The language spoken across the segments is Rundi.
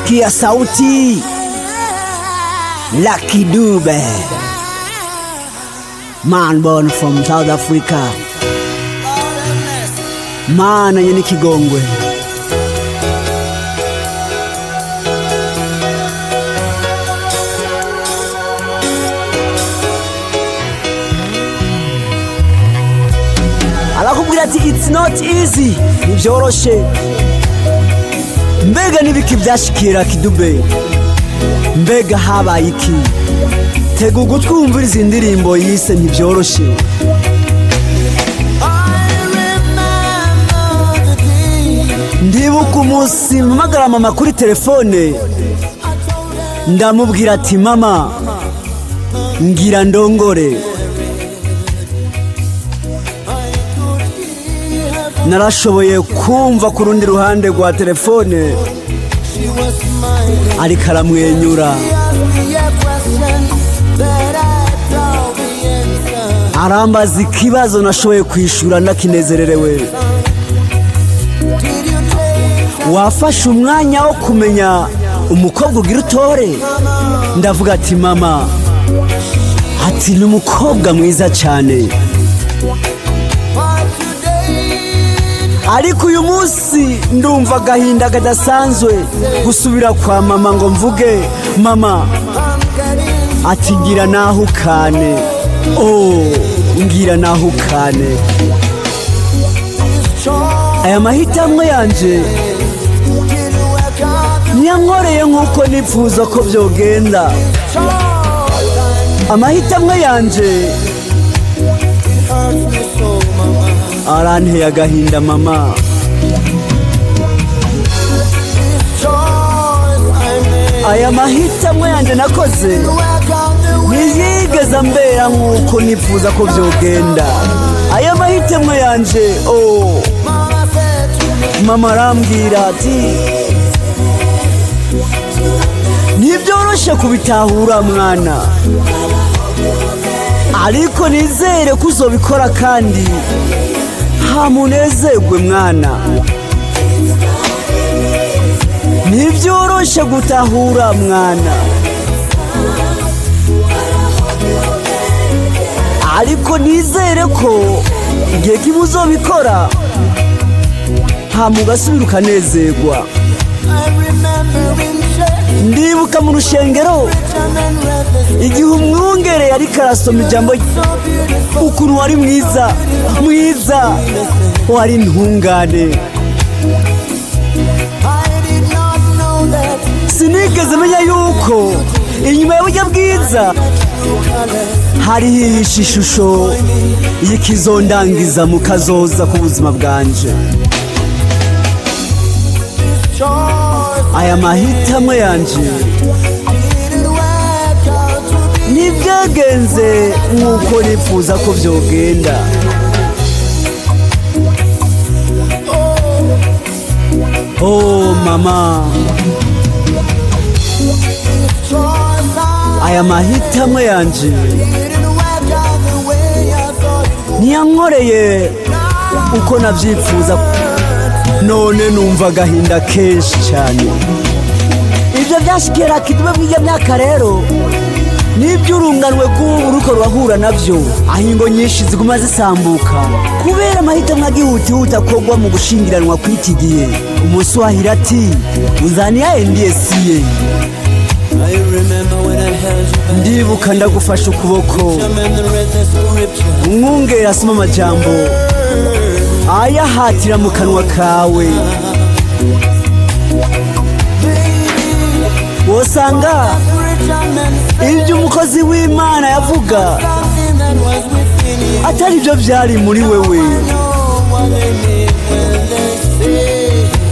Sikia sauti Lucky Dube, man born from South Africa, man yenye Kigongwe. Alakubwira ati it's not easy, nivyoroshe. Mbega nibiki byashikira Kidube, mbega habaye iki? Tega ugutwi wumviriza indirimbo yise ntivyoroshe. Ndibuka umunsi mpamagara mama kuri telefone, ndamubwira ati mama ngira ndongore. Narashoboye kumva ku rundi ruhande rwa telefone ariko aramwenyura, arambaza ikibazo nashoboye kwishura ndakinezererewe. Wafashe umwanya wo kumenya umukobwa ugira utore? Ndavuga ati mama, ati ni umukobwa mwiza cyane. Ariko uyu munsi ndumva gahinda kadasanzwe gusubira kwa mama ngo mvuge mama, ati ngira nahukane. Ngira nahukane. Aya mahitamwe yanje nyankoreye nkuko nipfuza ko byogenda. Amahitamwe yanje aranteye agahinda mama. Aya mahitamwe yanje nakoze niyigeze mbera nkuko nipfuza ko byogenda. Aya mahitamwe yanje mama arambwira ati ntivyoroshe kubitahura mwana, ariko nizere ko uzobikora kandi hamunezerwe mwana. Ntivyoroshe gutahura mwana, ariko nizere ko igihe kimwe uzobikora hamugasubira ukanezerwa. Ndibuka mu rushengero igihe umwungere yariko arasoma ijambo, ukuntu wari mwiza mwiza, wari ntungane. Sinigeze menya yuko inyuma y'uburyo bwiza hari hihishe ishusho y'ikizondangiza mu kazoza k'ubuzima bwanje. Aya mahitamwe yanje nibyagenze nkuko nipfuza ko byogenda. Mama, aya mahitamwe yanje nyankoreye uko navyifuza, none numva agahinda kenshi cyane. Ibyo byashikira Kidube bw'iyo myaka rero nibyo urunganwe rw'ubu ruko rurahura navyo, ahingo nyinshi ziguma zisambuka kubera amahitamo agihutihuta kogwa mu gushingiranwa kw'iki gihe. Umunsi wahira ati uzaniya NDSye. Ndibuka ndagufasha ukuboko, umwungere asoma amajambo ayahatira mu kanwa kawe. Wosanga ibyo umukozi w'Imana yavuga atari byo byari muri wewe.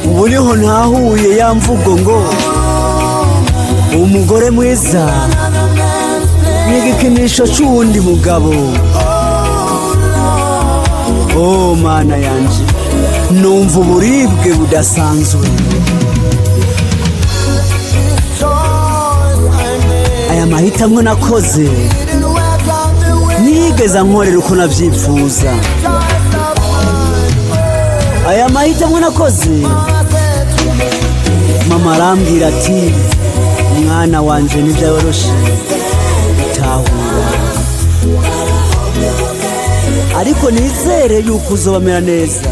Ubu niho ntahuye ya mvugo ngo umugore mwiza n'igikinisho c'uwundi mugabo. Mana yanje, numva uburibwe budasanzwe. Aya mahitamwe nakoze nigeze nkorera uko navyifuza. Aya mahitamo nakoze mama arambwira ati mwana wanje nivyoroshe gutahura, ariko nizere yuko uzobamera neza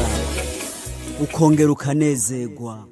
ukongera ukanezerwa.